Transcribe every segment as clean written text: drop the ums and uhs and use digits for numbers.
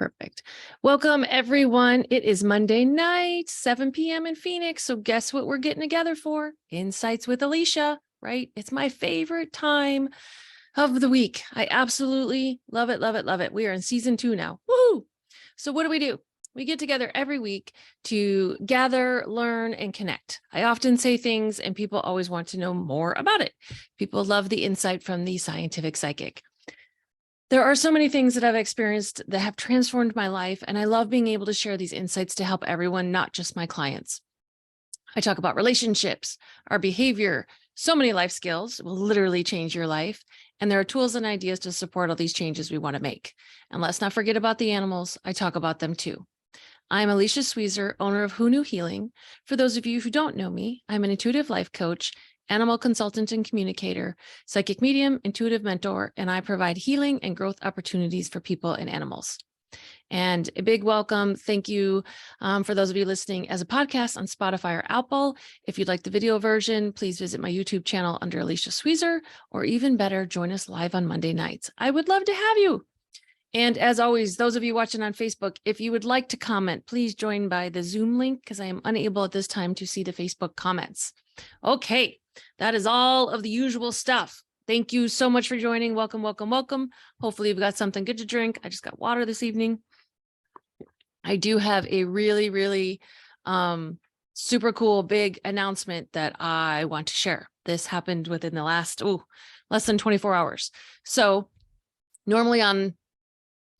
Perfect. Welcome, everyone. It is Monday night, 7 p.m. in Phoenix. So guess what we're getting together for? Insights with Alicia, right? It's my favorite time of the week. I absolutely love it, love it, love it. We are in season 2 now. Woohoo! So what do? We get together every week to gather, learn, and connect. I often say things and people always want to know more about it. People love the insight from the scientific psychic. There are so many things that I've experienced that have transformed my life, and I love being able to share these insights to help everyone, not just my clients. I talk about relationships, our behavior, so many life skills will literally change your life. And there are tools and ideas to support all these changes we want to make. And let's not forget about the animals. I talk about them too. I'm Alicia Sweezer, owner of Who Knew Healing. For those of you who don't know me, I'm an intuitive life coach, animal consultant and communicator, psychic medium, intuitive mentor, and I provide healing and growth opportunities for people and animals. And a big welcome. Thank you for those of you listening as a podcast on Spotify or Apple. If you'd like the video version, please visit my YouTube channel under Alicia Sweezer, or even better, join us live on Monday nights. I would love to have you. And as always, those of you watching on Facebook, if you would like to comment, please join by the Zoom link because I am unable at this time to see the Facebook comments. Okay, that is all of the usual stuff. Thank you so much for joining. Welcome, welcome, welcome. Hopefully you've got something good to drink. I just got water this evening. I do have a really super cool big announcement that I want to share. This happened within the last less than 24 hours. So normally on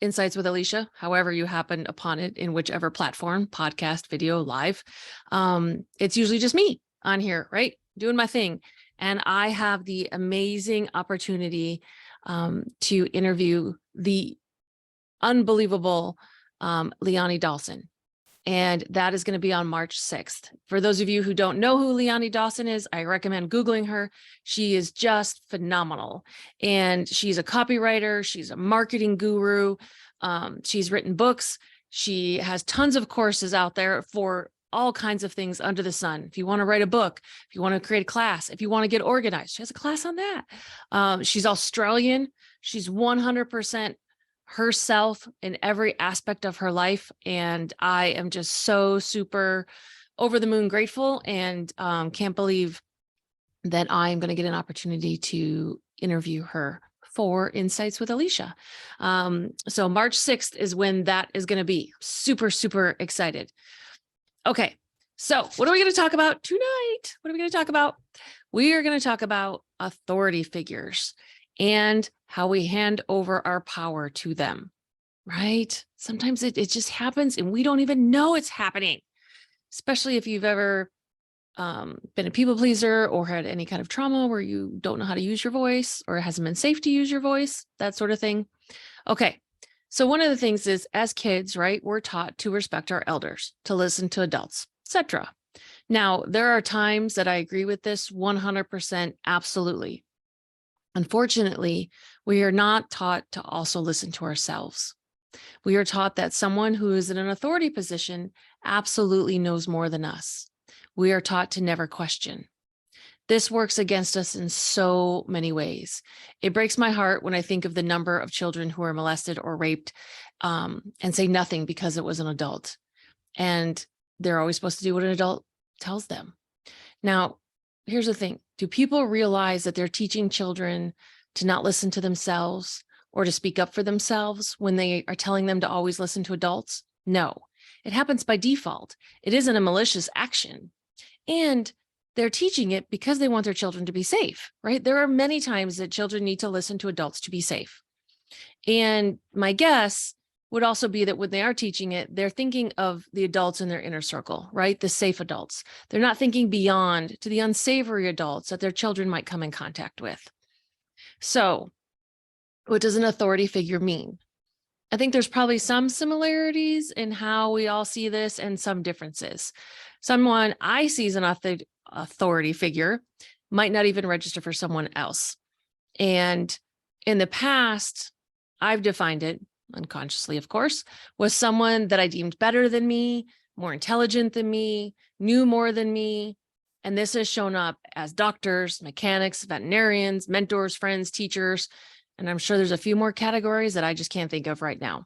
Insights with Alicia, however you happen upon it in whichever platform, podcast, video, live, it's usually just me on here, right? Doing my thing. And I have the amazing opportunity to interview the unbelievable Leonie Dawson. And that is going to be on March 6th. For those of you who don't know who Leonie Dawson is, I recommend Googling her. She is just phenomenal. And she's a copywriter. She's a marketing guru. She's written books. She has tons of courses out there for all kinds of things under the sun. If you want to write a book, if you want to create a class, if you want to get organized, she has a class on that. She's Australian. She's 100% herself in every aspect of her life. And I am just so super over the moon grateful and can't believe that I'm going to get an opportunity to interview her for Insights with Alicia. So March 6th is when that is going to be. Super excited. Okay. So what are we going to talk about tonight? What are we going to talk about? We are going to talk about authority figures and how we hand over our power to them, right? Sometimes it just happens and we don't even know it's happening, especially if you've ever been a people pleaser or had any kind of trauma where you don't know how to use your voice or it hasn't been safe to use your voice, that sort of thing. Okay. So one of the things is as kids, right, we're taught to respect our elders, to listen to adults, etc. Now, there are times that I agree with this 100%, absolutely. Unfortunately, we are not taught to also listen to ourselves. We are taught that someone who is in an authority position absolutely knows more than us. We are taught to never question. This works against us in so many ways. It breaks my heart when I think of the number of children who are molested or raped and say nothing because it was an adult. And they're always supposed to do what an adult tells them. Now, here's the thing. Do people realize that they're teaching children to not listen to themselves or to speak up for themselves when they are telling them to always listen to adults? No, it happens by default. It isn't a malicious action. And they're teaching it because they want their children to be safe, right? There are many times that children need to listen to adults to be safe. And my guess would also be that when they are teaching it, they're thinking of the adults in their inner circle, right? The safe adults. They're not thinking beyond to the unsavory adults that their children might come in contact with. So what does an authority figure mean? I think there's probably some similarities in how we all see this and some differences. Someone I see as an authority figure might not even register for someone else. And in the past, I've defined it, unconsciously, of course, was someone that I deemed better than me, more intelligent than me, knew more than me. And this has shown up as doctors, mechanics, veterinarians, mentors, friends, teachers. And I'm sure there's a few more categories that I just can't think of right now.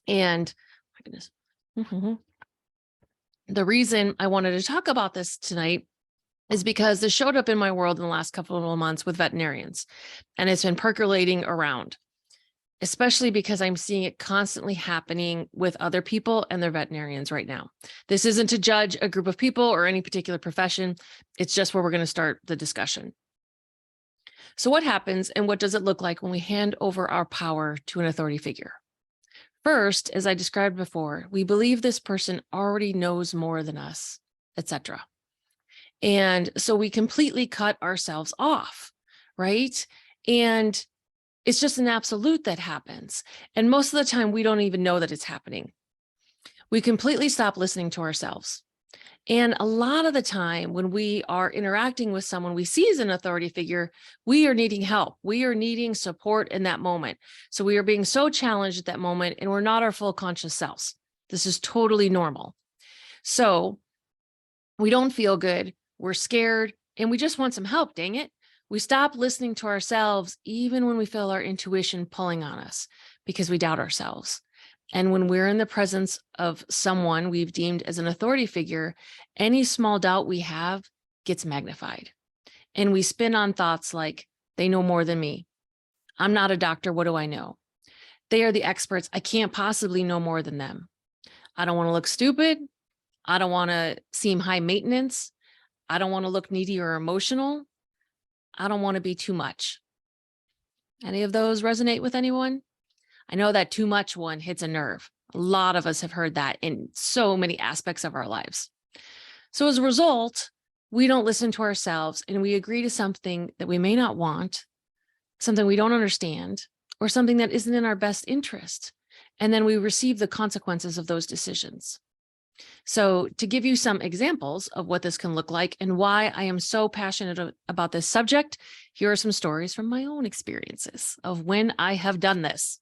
And my goodness, the reason I wanted to talk about this tonight is because this showed up in my world in the last couple of months with veterinarians, and it's been percolating around, especially because I'm seeing it constantly happening with other people and their veterinarians right now. This isn't to judge a group of people or any particular profession. It's just where we're going to start the discussion. So what happens and what does it look like when we hand over our power to an authority figure? First, as I described before, we believe this person already knows more than us, etc. And so we completely cut ourselves off, right? And it's just an absolute that happens. And most of the time, we don't even know that it's happening. We completely stop listening to ourselves. And a lot of the time when we are interacting with someone we see as an authority figure, we are needing help. We are needing support in that moment. So we are being so challenged at that moment, and we're not our full conscious selves. This is totally normal. So we don't feel good. We're scared, and we just want some help, dang it. We stop listening to ourselves even when we feel our intuition pulling on us because we doubt ourselves. And when we're in the presence of someone we've deemed as an authority figure, any small doubt we have gets magnified. And we spin on thoughts like, they know more than me. I'm not a doctor. What do I know? They are the experts. I can't possibly know more than them. I don't want to look stupid. I don't want to seem high maintenance. I don't want to look needy or emotional. I don't want to be too much. Any of those resonate with anyone? I know that too much one hits a nerve. A lot of us have heard that in so many aspects of our lives. So as a result, we don't listen to ourselves and we agree to something that we may not want, something we don't understand, or something that isn't in our best interest. And then we receive the consequences of those decisions. So to give you some examples of what this can look like and why I am so passionate about this subject, here are some stories from my own experiences of when I have done this.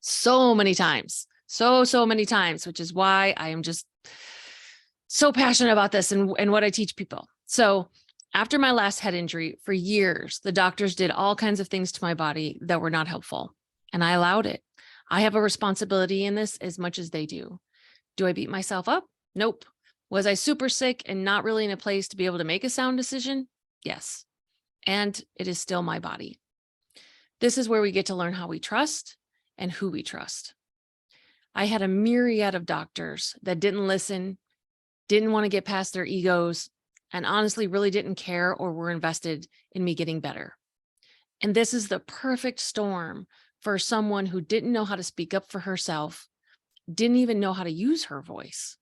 So many times, so many times, which is why I am just so passionate about this and what I teach people. So after my last head injury, for years, the doctors did all kinds of things to my body that were not helpful, and I allowed it. I have a responsibility in this as much as they do. Do I beat myself up? Nope. Was I super sick and not really in a place to be able to make a sound decision? Yes. And it is still my body. This is where we get to learn how we trust and who we trust. I had a myriad of doctors that didn't listen, didn't want to get past their egos, and honestly really didn't care or were invested in me getting better. And this is the perfect storm for someone who didn't know how to speak up for herself, didn't even know how to use her voice.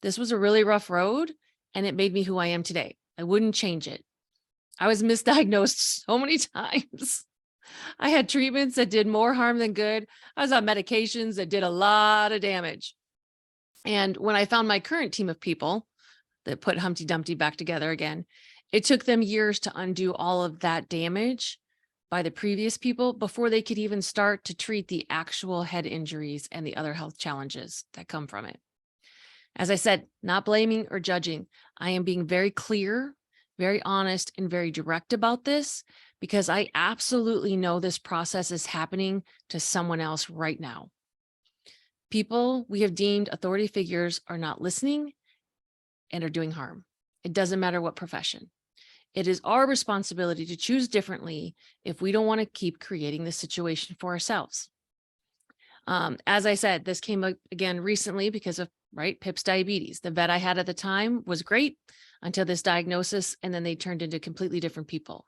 This was a really rough road, and it made me who I am today. I wouldn't change it. I was misdiagnosed so many times. I had treatments that did more harm than good. I was on medications that did a lot of damage. And when I found my current team of people that put Humpty Dumpty back together again, it took them years to undo all of that damage by the previous people before they could even start to treat the actual head injuries and the other health challenges that come from it. As I said, not blaming or judging. I am being very clear, very honest, and very direct about this because I absolutely know this process is happening to someone else right now. People we have deemed authority figures are not listening and are doing harm. It doesn't matter what profession. It is our responsibility to choose differently if we don't want to keep creating this situation for ourselves. As I said, this came up again recently because of Pip's diabetes. The vet I had at the time was great until this diagnosis, and then they turned into completely different people.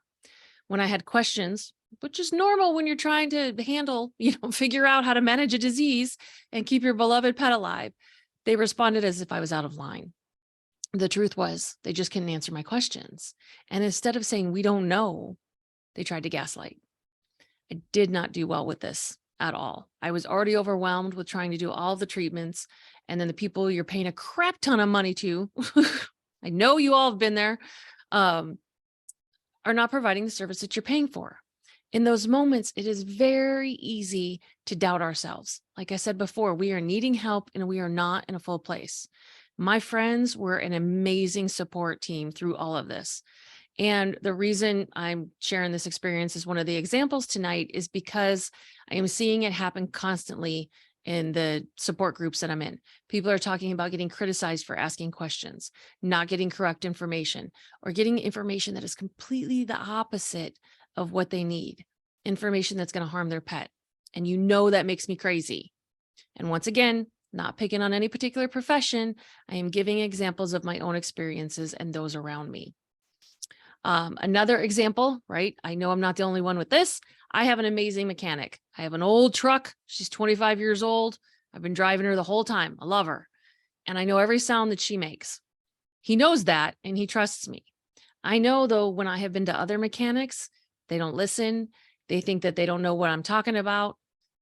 When I had questions, which is normal when you're trying to handle, figure out how to manage a disease and keep your beloved pet alive, they responded as if I was out of line. The truth was they just couldn't answer my questions. And instead of saying, we don't know, they tried to gaslight. I did not do well with this at all. I was already overwhelmed with trying to do all the treatments. And then the people you're paying a crap ton of money to, I know you all have been there, are not providing the service that you're paying for. In those moments, it is very easy to doubt ourselves. Like I said before, we are needing help and we are not in a full place. My friends were an amazing support team through all of this. And the reason I'm sharing this experience as one of the examples tonight is because I am seeing it happen constantly in the support groups that I'm in. People are talking about getting criticized for asking questions, not getting correct information, or getting information that is completely the opposite of what they need, information that's going to harm their pet. And you know that makes me crazy. And once again, not picking on any particular profession, I am giving examples of my own experiences and those around me. Another example, right? I know I'm not the only one with this. I have an amazing mechanic. I have an old truck. She's 25 years old. I've been driving her the whole time. I love her. And I know every sound that she makes. He knows that and he trusts me. I know though, when I have been to other mechanics, they don't listen. They think that they don't know what I'm talking about.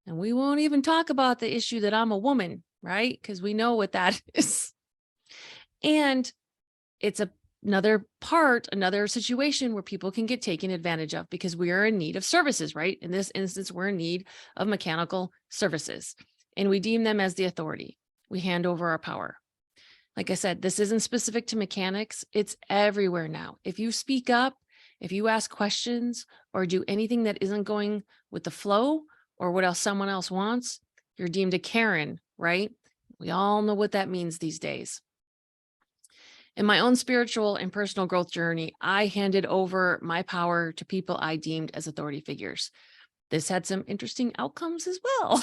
And we won't even talk about the issue that I'm a woman, right? Because we know what that is. And it's another situation where people can get taken advantage of because we are in need of services, right? In this instance, we're in need of mechanical services and we deem them as the authority. We hand over our power. Like I said, this isn't specific to mechanics. It's everywhere now. If you speak up, if you ask questions or do anything that isn't going with the flow or what else someone else wants, you're deemed a Karen, right? We all know what that means these days. In my own spiritual and personal growth journey, I handed over my power to people I deemed as authority figures. This had some interesting outcomes as well.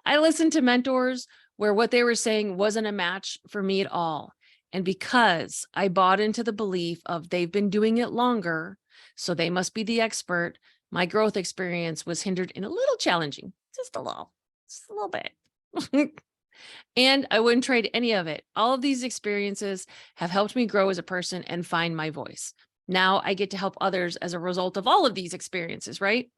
I listened to mentors where what they were saying wasn't a match for me at all. And because I bought into the belief of they've been doing it longer, so they must be the expert, my growth experience was hindered and a little challenging, just a little bit. And I wouldn't trade any of it. All of these experiences have helped me grow as a person and find my voice. Now I get to help others as a result of all of these experiences, right?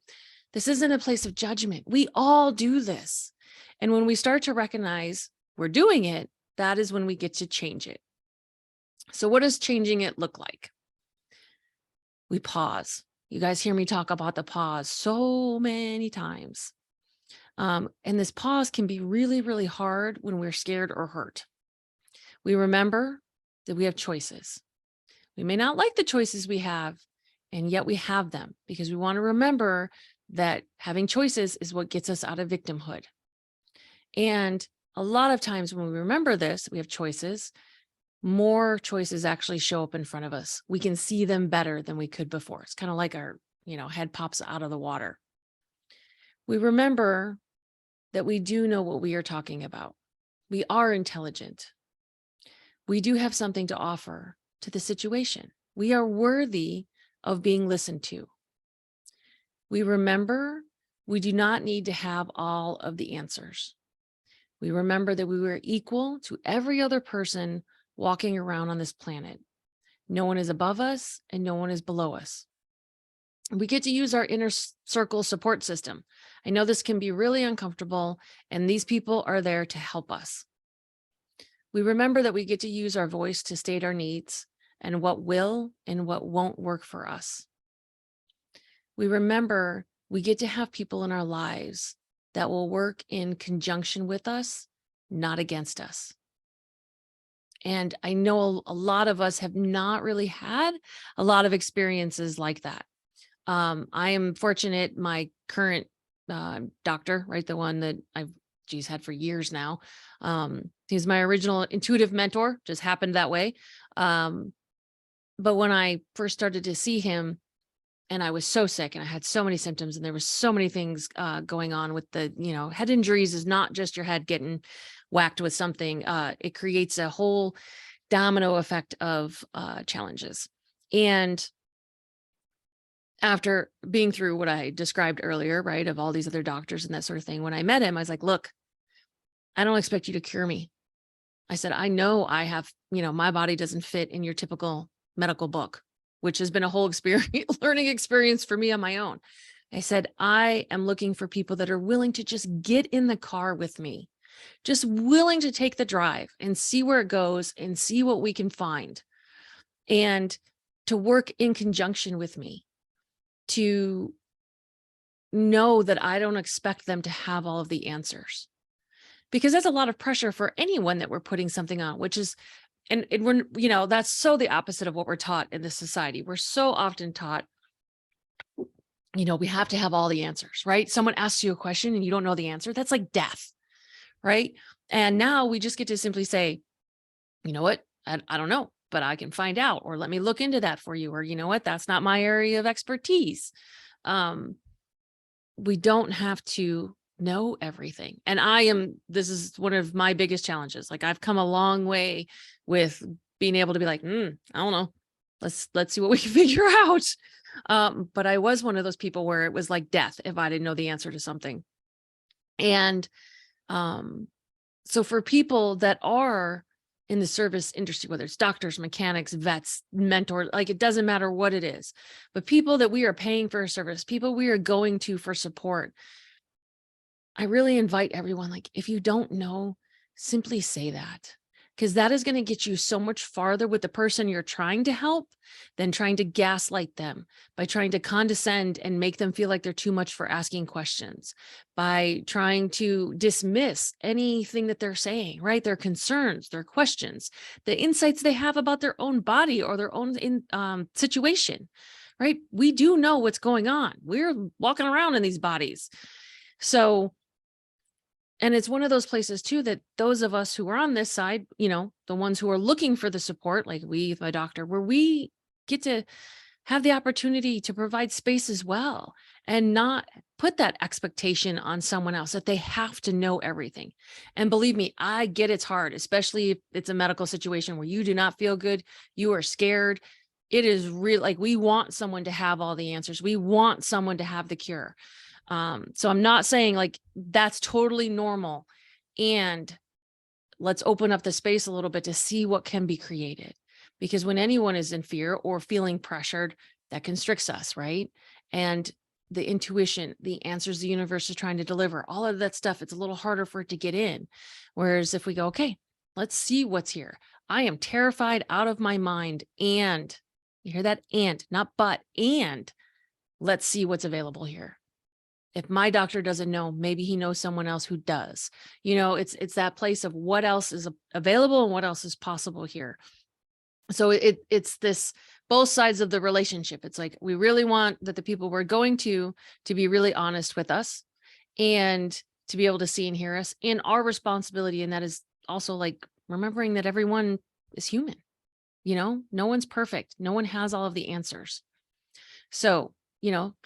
This isn't a place of judgment. We all do this. And when we start to recognize we're doing it, that is when we get to change it. So what does changing it look like? We pause. You guys hear me talk about the pause so many times. And this pause can be really, really hard when we're scared or hurt. We remember that we have choices. We may not like the choices we have, and yet we have them because we want to remember that having choices is what gets us out of victimhood. And a lot of times when we remember this, we have choices, more choices actually show up in front of us. We can see them better than we could before. It's kind of like our, head pops out of the water. We remember that we do know what we are talking about. We are intelligent. We do have something to offer to the situation. We are worthy of being listened to. We remember we do not need to have all of the answers. We remember that we were equal to every other person walking around on this planet. No one is above us and no one is below us. We get to use our inner circle support system. I know this can be really uncomfortable, and these people are there to help us. We remember that we get to use our voice to state our needs and what will and what won't work for us. We remember we get to have people in our lives that will work in conjunction with us, not against us. And I know a lot of us have not really had a lot of experiences like that. I am fortunate, my current doctor, right, the one that I've had for years now. He's my original intuitive mentor, just happened that way. But when I first started to see him, and I was so sick and I had so many symptoms and there was so many things going on with the, head injuries is not just your head getting whacked with something. It creates a whole domino effect of challenges. And after being through what I described earlier, right, of all these other doctors and that sort of thing, when I met him, I was like, look, I don't expect you to cure me. I said, I know I have, my body doesn't fit in your typical medical book, which has been a whole learning experience for me on my own. I said, I am looking for people that are willing to just get in the car with me, just willing to take the drive and see where it goes and see what we can find, and to work in conjunction with me, to know that I don't expect them to have all of the answers, because that's a lot of pressure for anyone that we're putting something on, which is, and we're, that's so the opposite of what we're taught in this society. We're so often taught, we have to have all the answers, right? Someone asks you a question and you don't know the answer. That's like death. right? And now we just get to simply say, you know what? I don't know, but I can find out, or let me look into that for you. Or, you know what? That's not my area of expertise. Um, we don't have to know everything. And this is one of my biggest challenges. Like, I've come a long way with being able to be like, I don't know. Let's see what we can figure out. But I was one of those people where it was like death if I didn't know the answer to something. And so for people that are in the service industry, whether it's doctors, mechanics, vets, mentors, like, it doesn't matter what it is, but people that we are paying for a service, people we are going to for support, I really invite everyone, like, if you don't know, simply say that, because that is going to get you so much farther with the person you're trying to help than trying to gaslight them by trying to condescend and make them feel like they're too much for asking questions, by trying to dismiss anything that they're saying, right? Their concerns, their questions, the insights they have about their own body or their own situation, right? We do know what's going on. We're walking around in these bodies. So, and it's one of those places too, that those of us who are on this side, the ones who are looking for the support, like we, my doctor, where we get to have the opportunity to provide space as well, and not put that expectation on someone else that they have to know everything. And believe me, I get it's hard, especially if it's a medical situation where you do not feel good, you are scared. It is real. Like, we want someone to have all the answers. We want someone to have the cure. So I'm not saying like that's totally normal, and let's open up the space a little bit to see what can be created, because when anyone is in fear or feeling pressured, that constricts us, right? And the intuition, the answers the universe is trying to deliver, all of that stuff, it's a little harder for it to get in. Whereas if we go, okay, let's see what's here. I am terrified out of my mind. And you hear that? And, not but, and let's see what's available here. If my doctor doesn't know, maybe he knows someone else who does. It's that place of what else is available and what else is possible here. So it's this both sides of the relationship. It's like, we really want that the people we're going to be really honest with us, and to be able to see and hear us, and our responsibility. And that is also like remembering that everyone is human. No one's perfect. No one has all of the answers. So,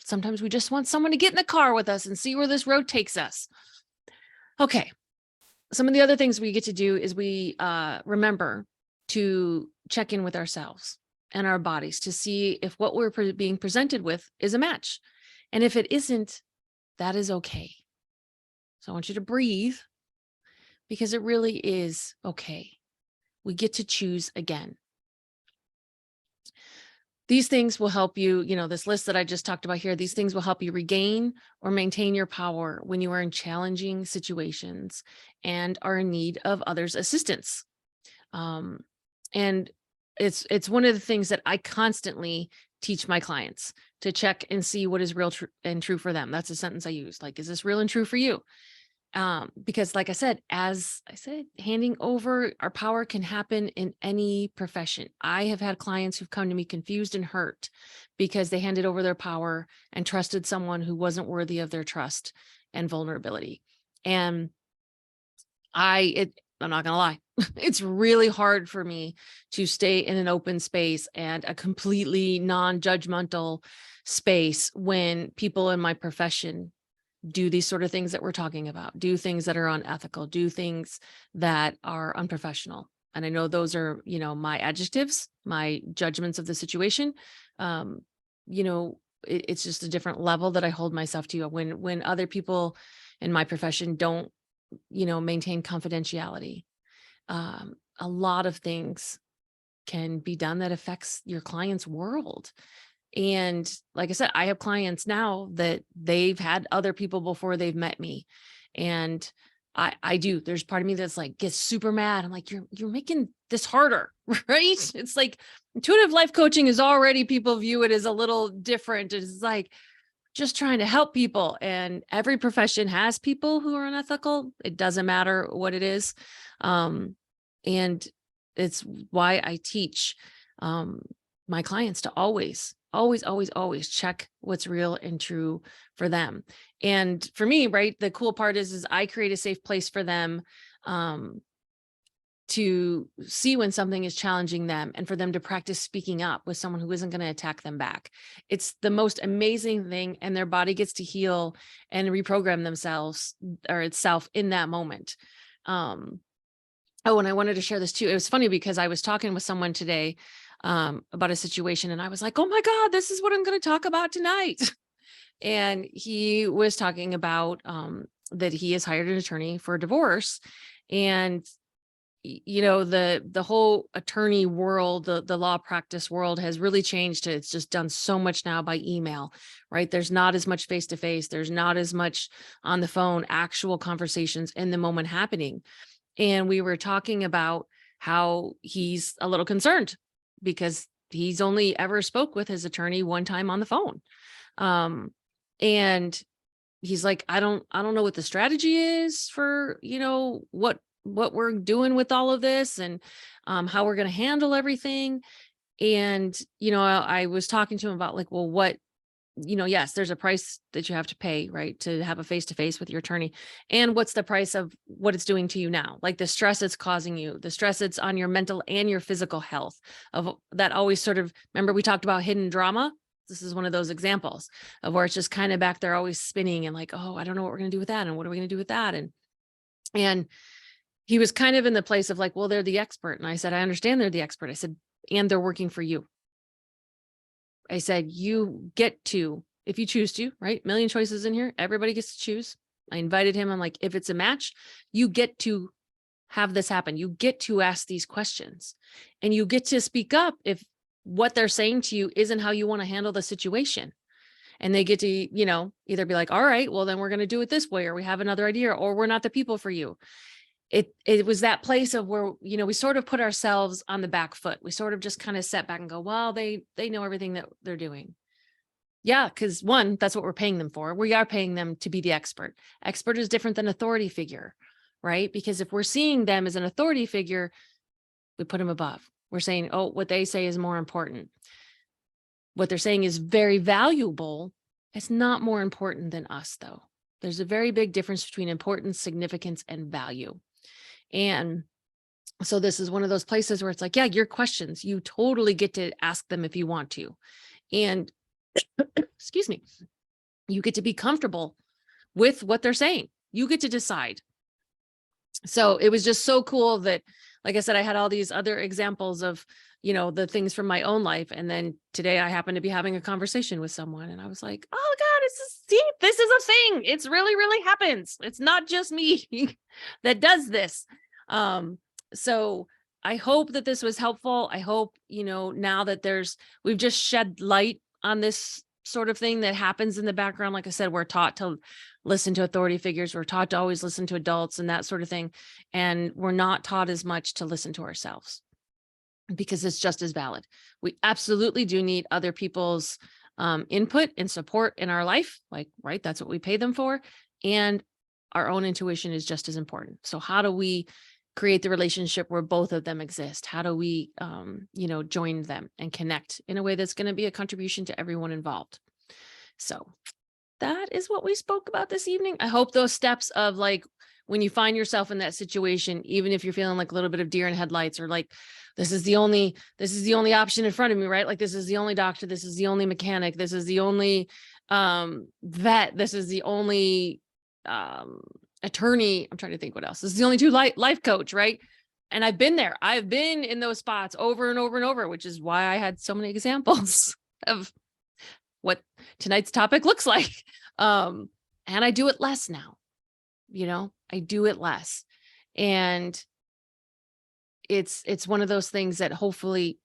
sometimes we just want someone to get in the car with us and see where this road takes us. Okay. Some of the other things we get to do is we remember to check in with ourselves and our bodies to see if what we're being presented with is a match. And if it isn't, that is okay. So I want you to breathe, because it really is okay. We get to choose again. These things will help you, this list that I just talked about here, these things will help you regain or maintain your power when you are in challenging situations and are in need of others' assistance. And it's one of the things that I constantly teach my clients, to check and see what is real and true for them. That's a sentence I use. Like, is this real and true for you? Because like I said, handing over our power can happen in any profession. I have had clients who've come to me confused and hurt because they handed over their power and trusted someone who wasn't worthy of their trust and vulnerability. And I'm not gonna lie, it's really hard for me to stay in an open space and a completely non-judgmental space when people in my profession do these sort of things that we're talking about, do things that are unethical, do things that are unprofessional. And I know those are, my adjectives, my judgments of the situation. It's just a different level that I hold myself to when other people in my profession don't, maintain confidentiality. A lot of things can be done that affects your client's world. And like I said, I have clients now that they've had other people before they've met me. And there's part of me that's like, gets super mad. I'm like, you're making this harder, right? It's like intuitive life coaching is already, people view it as a little different. It's like just trying to help people. And every profession has people who are unethical. It doesn't matter what it is. And it's why I teach my clients to always always, always, always check what's real and true for them. And for me, right, the cool part is I create a safe place for them, to see when something is challenging them and for them to practice speaking up with someone who isn't going to attack them back. It's the most amazing thing, and their body gets to heal and reprogram themselves or itself in that moment. Oh, and I wanted to share this too. It was funny because I was talking with someone today about a situation, and I was like, oh my God, this is what I'm going to talk about tonight. And he was talking about that he has hired an attorney for a divorce. And the whole attorney world, the law practice world has really changed. It's just done so much now by email, right? There's not as much face-to-face. There's not as much on the phone, actual conversations in the moment happening. And we were talking about how he's a little concerned because he's only ever spoke with his attorney one time on the phone. And he's like, I don't know what the strategy is for, what we're doing with all of this, and how we're going to handle everything. And, I was talking to him about like, well, what, yes, there's a price that you have to pay, right, to have a face-to-face with your attorney. And what's the price of what it's doing to you now? Like the stress it's causing you, the stress it's on your mental and your physical health of that always sort of, remember we talked about hidden drama? This is one of those examples of where it's just kind of back there always spinning and like, oh, I don't know what we're going to do with that. And what are we going to do with that? And he was kind of in the place of like, well, they're the expert. And I said, I understand they're the expert. I said, and they're working for you. I said, you get to, if you choose to, right? Million choices in here. Everybody gets to choose. I invited him. I'm like, if it's a match, you get to have this happen. You get to ask these questions and you get to speak up if what they're saying to you isn't how you want to handle the situation. And they get to, either be like, all right, well, then we're going to do it this way, or we have another idea, or we're not the people for you. It was that place of where, we sort of put ourselves on the back foot. We sort of just kind of set back and go, well, they know everything that they're doing. Yeah, because one, that's what we're paying them for. We are paying them to be the expert. Expert is different than authority figure, right? Because if we're seeing them as an authority figure, we put them above. We're saying, oh, what they say is more important. What they're saying is very valuable. It's not more important than us, though. There's a very big difference between importance, significance, and value. And so this is one of those places where it's like, yeah, your questions, you totally get to ask them if you want to. And excuse me, you get to be comfortable with what they're saying. You get to decide. So it was just so cool that, like I said, I had all these other examples of, the things from my own life. And then today I happened to be having a conversation with someone and I was like, oh God, this is a thing. It's really, really happens. It's not just me that does this. So I hope that this was helpful. I hope, now that we've just shed light on this sort of thing that happens in the background. Like I said, we're taught to listen to authority figures. We're taught to always listen to adults and that sort of thing. And we're not taught as much to listen to ourselves because it's just as valid. We absolutely do need other people's input and support in our life. Like, right. That's what we pay them for. And our own intuition is just as important. So how do we create the relationship where both of them exist? How do we, join them and connect in a way that's going to be a contribution to everyone involved? So that is what we spoke about this evening. I hope those steps of like, when you find yourself in that situation, even if you're feeling like a little bit of deer in headlights, or like, this is the only option in front of me, right? Like, this is the only doctor, this is the only mechanic, this is the only vet, this is the only attorney. I'm trying to think what else. This is the only two life coach, right? And I've been there. I've been in those spots over and over and over, which is why I had so many examples of what tonight's topic looks like. And I do it less now. I do it less. And it's one of those things that hopefully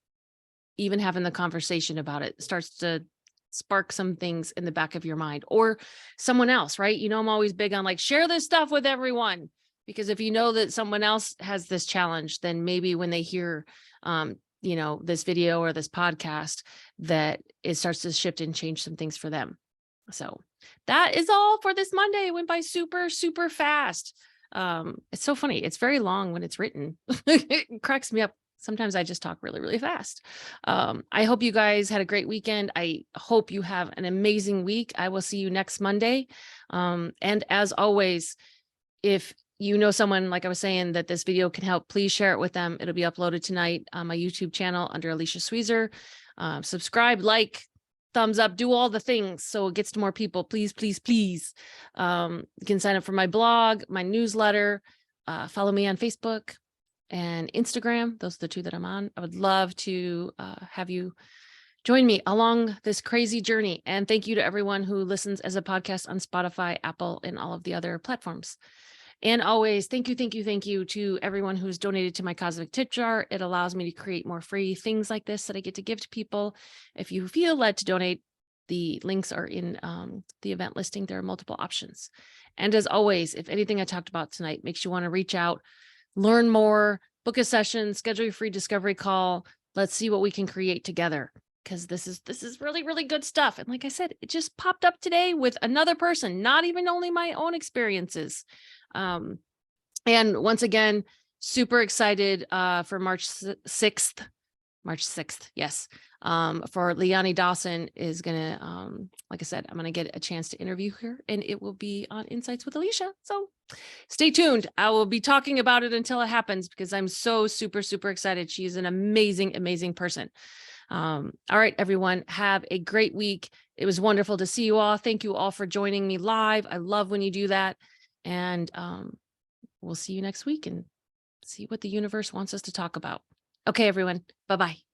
even having the conversation about it starts to spark some things in the back of your mind, or someone else, right? I'm always big on like, share this stuff with everyone, because if you know that someone else has this challenge, then maybe when they hear, this video or this podcast, that it starts to shift and change some things for them. So that is all for this Monday. It went by super, super fast. It's so funny. It's very long when it's written. It cracks me up Sometimes I just talk really, really fast. I hope you guys had a great weekend. I hope you have an amazing week. I will see you next Monday. And as always, if you know someone, like I was saying, that this video can help, please share it with them. It'll be uploaded tonight on my YouTube channel under Alicia Sweezer. Subscribe, like, thumbs up, do all the things so it gets to more people. Please, please, please. You can sign up for my blog, my newsletter, follow me on Facebook and Instagram. Those are the two that I'm on. I would love to have you join me along this crazy journey. And thank you to everyone who listens as a podcast on Spotify, Apple, and all of the other platforms. And always, thank you to everyone who's donated to my Cosmic Tip Jar. It allows me to create more free things like this that I get to give to people. If you feel led to donate, the links are in the event listing. There are multiple options. And as always, if anything I talked about tonight makes you want to reach out, learn more, book a session, schedule your free discovery call. Let's see what we can create together, because this is really, really good stuff. And like I said, it just popped up today with another person, not even only my own experiences. And once again, super excited for March 6th. Yes. For Leonie Dawson is gonna, like I said, I'm gonna get a chance to interview her, and it will be on Insights with Alicia. So stay tuned. I will be talking about it until it happens, because I'm so super, super excited. She's an amazing, amazing person. All right, everyone, have a great week. It was wonderful to see you all. Thank you all for joining me live. I love when you do that. And we'll see you next week and see what the universe wants us to talk about. Okay, everyone. Bye-bye.